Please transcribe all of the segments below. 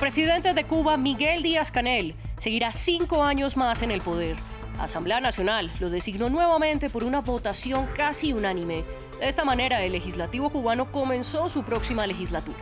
El presidente de Cuba, Miguel Díaz-Canel, seguirá 5 años más en el poder. La Asamblea Nacional lo designó nuevamente por una votación casi unánime. De esta manera, el legislativo cubano comenzó su próxima legislatura.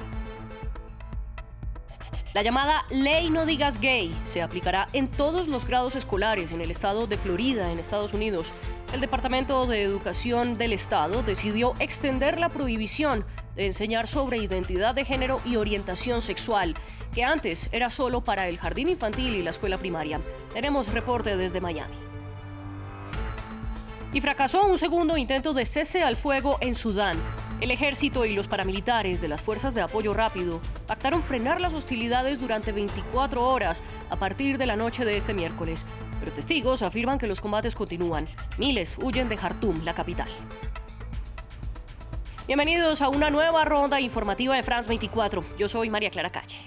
La llamada Ley No Digas Gay se aplicará en todos los grados escolares en el estado de Florida, en Estados Unidos. El Departamento de Educación del Estado decidió extender la prohibición de enseñar sobre identidad de género y orientación sexual, que antes era solo para el jardín infantil y la escuela primaria. Tenemos reporte desde Miami. Y fracasó un segundo intento de cese al fuego en Sudán. El ejército y los paramilitares de las fuerzas de apoyo rápido pactaron frenar las hostilidades durante 24 horas a partir de la noche de este miércoles. Pero testigos afirman que los combates continúan. Miles huyen de Jartum, la capital. Bienvenidos a una nueva ronda informativa de France 24. Yo soy María Clara Calle.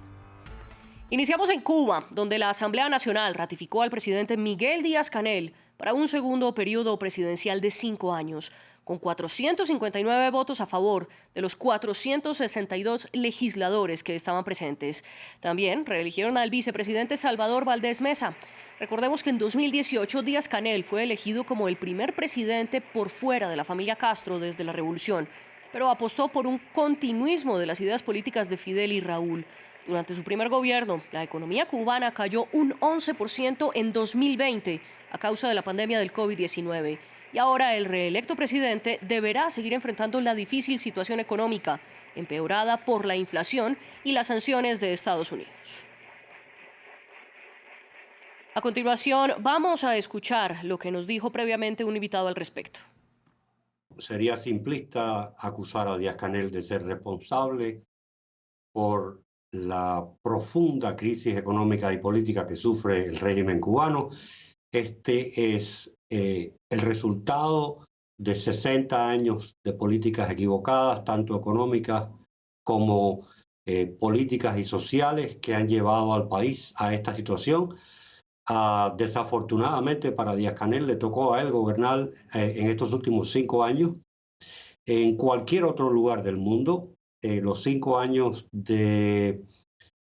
Iniciamos en Cuba, donde la Asamblea Nacional ratificó al presidente Miguel Díaz-Canel para un segundo periodo presidencial de 5 años, con 459 votos a favor de los 462 legisladores que estaban presentes. También reeligieron al vicepresidente Salvador Valdés Mesa. Recordemos que en 2018 Díaz-Canel fue elegido como el primer presidente por fuera de la familia Castro desde la revolución, pero apostó por un continuismo de las ideas políticas de Fidel y Raúl. Durante su primer gobierno, la economía cubana cayó un 11% en 2020 a causa de la pandemia del COVID-19. Y ahora el reelecto presidente deberá seguir enfrentando la difícil situación económica, empeorada por la inflación y las sanciones de Estados Unidos. A continuación, vamos a escuchar lo que nos dijo previamente un invitado al respecto. Sería simplista acusar a Díaz-Canel de ser responsable por la profunda crisis económica y política que sufre el régimen cubano. Este es el resultado de 60 años de políticas equivocadas, tanto económicas como políticas y sociales, que han llevado al país a esta situación. Desafortunadamente para Díaz-Canel le tocó a él gobernar en estos últimos 5 años. En cualquier otro lugar del mundo, los 5 años de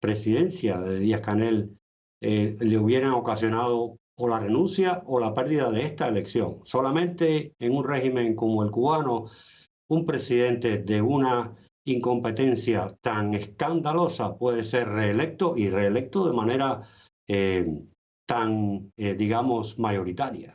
presidencia de Díaz-Canel le hubieran ocasionado o la renuncia o la pérdida de esta elección. Solamente en un régimen como el cubano, un presidente de una incompetencia tan escandalosa puede ser reelecto, y reelecto de manera digamos, mayoritaria.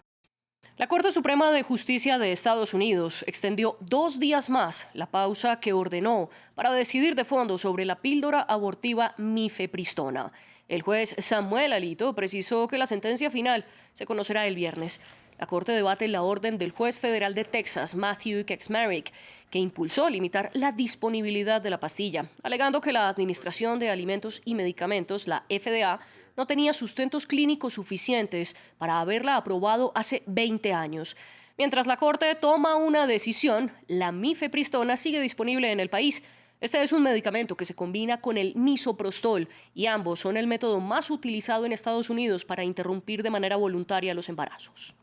La Corte Suprema de Justicia de Estados Unidos extendió 2 días más la pausa que ordenó para decidir de fondo sobre la píldora abortiva mifepristona. El juez Samuel Alito precisó que la sentencia final se conocerá el viernes. La Corte debate la orden del juez federal de Texas, Matthew Kacsmaryk, que impulsó limitar la disponibilidad de la pastilla, alegando que la Administración de Alimentos y Medicamentos, la FDA, no tenía sustentos clínicos suficientes para haberla aprobado hace 20 años. Mientras la Corte toma una decisión, la mifepristona sigue disponible en el país. Este es un medicamento que se combina con el misoprostol y ambos son el método más utilizado en Estados Unidos para interrumpir de manera voluntaria los embarazos.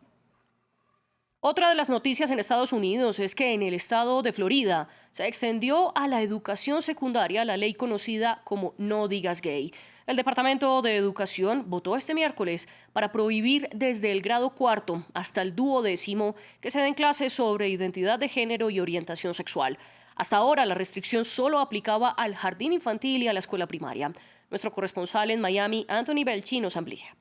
Otra de las noticias en Estados Unidos es que en el estado de Florida se extendió a la educación secundaria la ley conocida como No Digas Gay. El Departamento de Educación votó este miércoles para prohibir desde el grado 4 hasta el 12º que se den clases sobre identidad de género y orientación sexual. Hasta ahora la restricción solo aplicaba al jardín infantil y a la escuela primaria. Nuestro corresponsal en Miami, Anthony Belchi, nos amplía.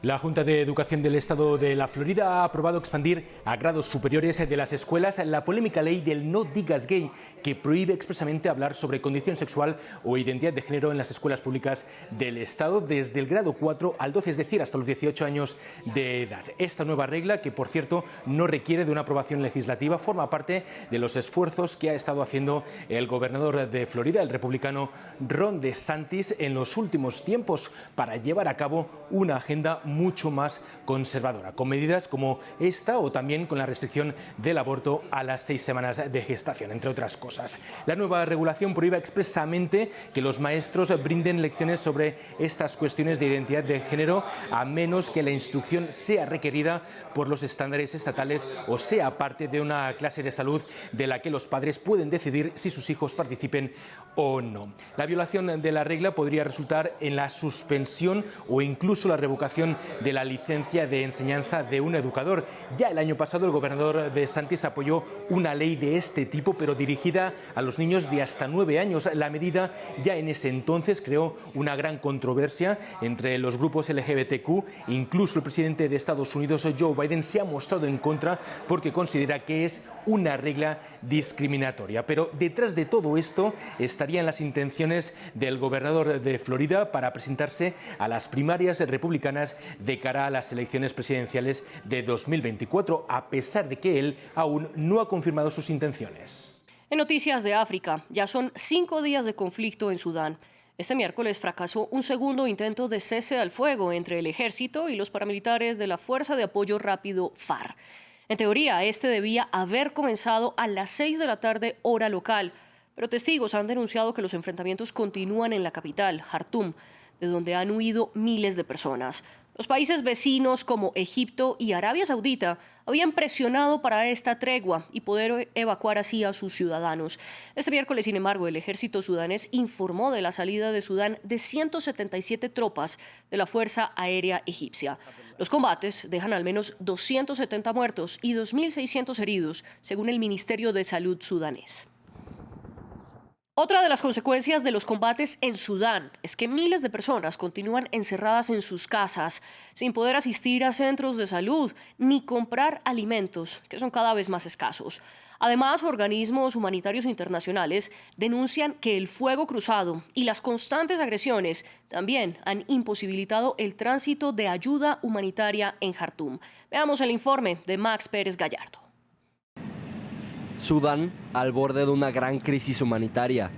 La Junta de Educación del Estado de la Florida ha aprobado expandir a grados superiores de las escuelas la polémica ley del No Digas Gay, que prohíbe expresamente hablar sobre condición sexual o identidad de género en las escuelas públicas del Estado desde el grado 4 al 12, es decir, hasta los 18 años de edad. Esta nueva regla, que por cierto no requiere de una aprobación legislativa, forma parte de los esfuerzos que ha estado haciendo el gobernador de Florida, el republicano Ron DeSantis, en los últimos tiempos para llevar a cabo una agenda mucho más conservadora, con medidas como esta o también con la restricción del aborto a las 6 semanas de gestación, entre otras cosas. La nueva regulación prohíbe expresamente que los maestros brinden lecciones sobre estas cuestiones de identidad de género, a menos que la instrucción sea requerida por los estándares estatales o sea parte de una clase de salud de la que los padres pueden decidir si sus hijos participen o no. La violación de la regla podría resultar en la suspensión o incluso la revocación de la licencia de enseñanza de un educador. Ya el año pasado el gobernador DeSantis apoyó una ley de este tipo, pero dirigida a los niños de hasta 9 años. La medida ya en ese entonces creó una gran controversia entre los grupos LGBTQ. Incluso el presidente de Estados Unidos, Joe Biden, se ha mostrado en contra porque considera que es una regla discriminatoria. Pero detrás de todo esto estarían las intenciones del gobernador de Florida para presentarse a las primarias republicanas de cara a las elecciones presidenciales de 2024, a pesar de que él aún no ha confirmado sus intenciones. En noticias de África, ya son 5 días de conflicto en Sudán. Este miércoles fracasó un segundo intento de cese al fuego entre el ejército y los paramilitares de la Fuerza de Apoyo Rápido FAR. En teoría, este debía haber comenzado a las 6 de la tarde, hora local, pero testigos han denunciado que los enfrentamientos continúan en la capital, Jartum, de donde han huido miles de personas. Los países vecinos como Egipto y Arabia Saudita habían presionado para esta tregua y poder evacuar así a sus ciudadanos. Este miércoles, sin embargo, el ejército sudanés informó de la salida de Sudán de 177 tropas de la Fuerza Aérea Egipcia. Los combates dejan al menos 270 muertos y 2.600 heridos, según el Ministerio de Salud sudanés. Otra de las consecuencias de los combates en Sudán es que miles de personas continúan encerradas en sus casas, sin poder asistir a centros de salud ni comprar alimentos, que son cada vez más escasos. Además, organismos humanitarios internacionales denuncian que el fuego cruzado y las constantes agresiones también han imposibilitado el tránsito de ayuda humanitaria en Jartum. Veamos el informe de Max Pérez Gallardo. Sudán al borde de una gran crisis humanitaria.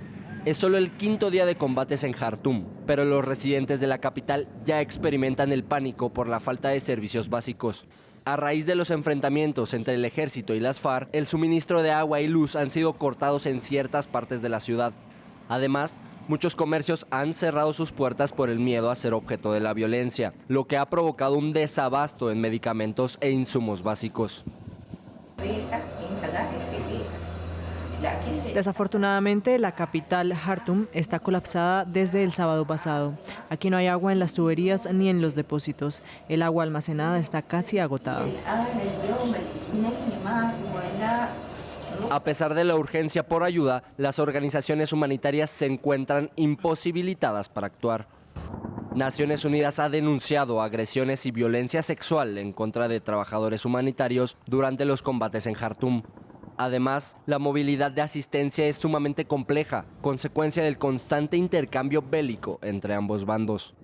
Es solo el 5º día de combates en Jartum, pero los residentes de la capital ya experimentan el pánico por la falta de servicios básicos. A raíz de los enfrentamientos entre el ejército y las FARC, el suministro de agua y luz han sido cortados en ciertas partes de la ciudad. Además, muchos comercios han cerrado sus puertas por el miedo a ser objeto de la violencia, lo que ha provocado un desabasto en medicamentos e insumos básicos. Desafortunadamente, la capital, Jartum, está colapsada desde el sábado pasado. Aquí no hay agua en las tuberías ni en los depósitos. El agua almacenada está casi agotada. A pesar de la urgencia por ayuda, las organizaciones humanitarias se encuentran imposibilitadas para actuar. Naciones Unidas ha denunciado agresiones y violencia sexual en contra de trabajadores humanitarios durante los combates en Jartum. Además, la movilidad de asistencia es sumamente compleja, consecuencia del constante intercambio bélico entre ambos bandos.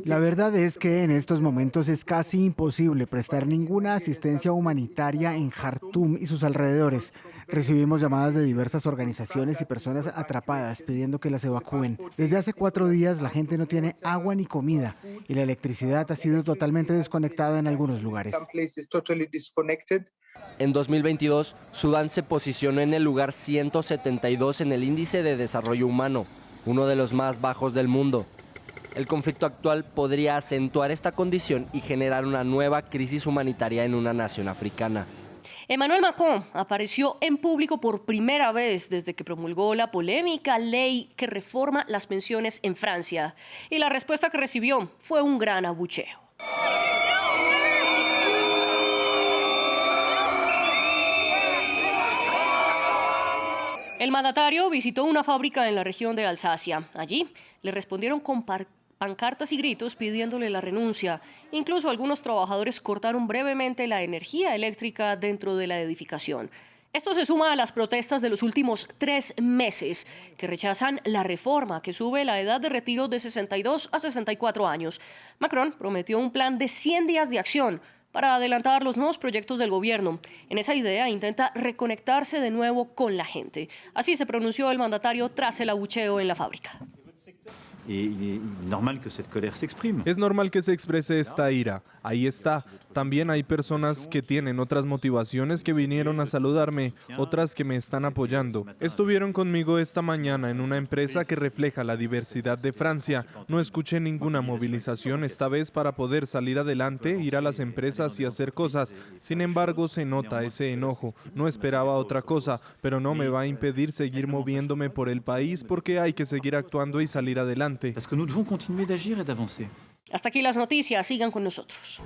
La verdad es que en estos momentos es casi imposible prestar ninguna asistencia humanitaria en Jartum y sus alrededores. Recibimos llamadas de diversas organizaciones y personas atrapadas pidiendo que las evacúen. Desde hace 4 días la gente no tiene agua ni comida y la electricidad ha sido totalmente desconectada en algunos lugares. En 2022, Sudán se posicionó en el lugar 172 en el Índice de Desarrollo Humano, uno de los más bajos del mundo. El conflicto actual podría acentuar esta condición y generar una nueva crisis humanitaria en una nación africana. Emmanuel Macron apareció en público por primera vez desde que promulgó la polémica ley que reforma las pensiones en Francia. Y la respuesta que recibió fue un gran abucheo. El mandatario visitó una fábrica en la región de Alsacia. Allí le respondieron con pancartas y gritos pidiéndole la renuncia. Incluso algunos trabajadores cortaron brevemente la energía eléctrica dentro de la edificación. Esto se suma a las protestas de los últimos 3 meses que rechazan la reforma que sube la edad de retiro de 62 a 64 años. Macron prometió un plan de 100 días de acción para adelantar los nuevos proyectos del gobierno. En esa idea intenta reconectarse de nuevo con la gente. Así se pronunció el mandatario tras el abucheo en la fábrica. Es normal que se exprese esta ira. Ahí está. También hay personas que tienen otras motivaciones que vinieron a saludarme, otras que me están apoyando. Estuvieron conmigo esta mañana en una empresa que refleja la diversidad de Francia. No escuché ninguna movilización esta vez para poder salir adelante, ir a las empresas y hacer cosas. Sin embargo, se nota ese enojo. No esperaba otra cosa, pero no me va a impedir seguir moviéndome por el país porque hay que seguir actuando y salir adelante. Hasta aquí las noticias, sigan con nosotros.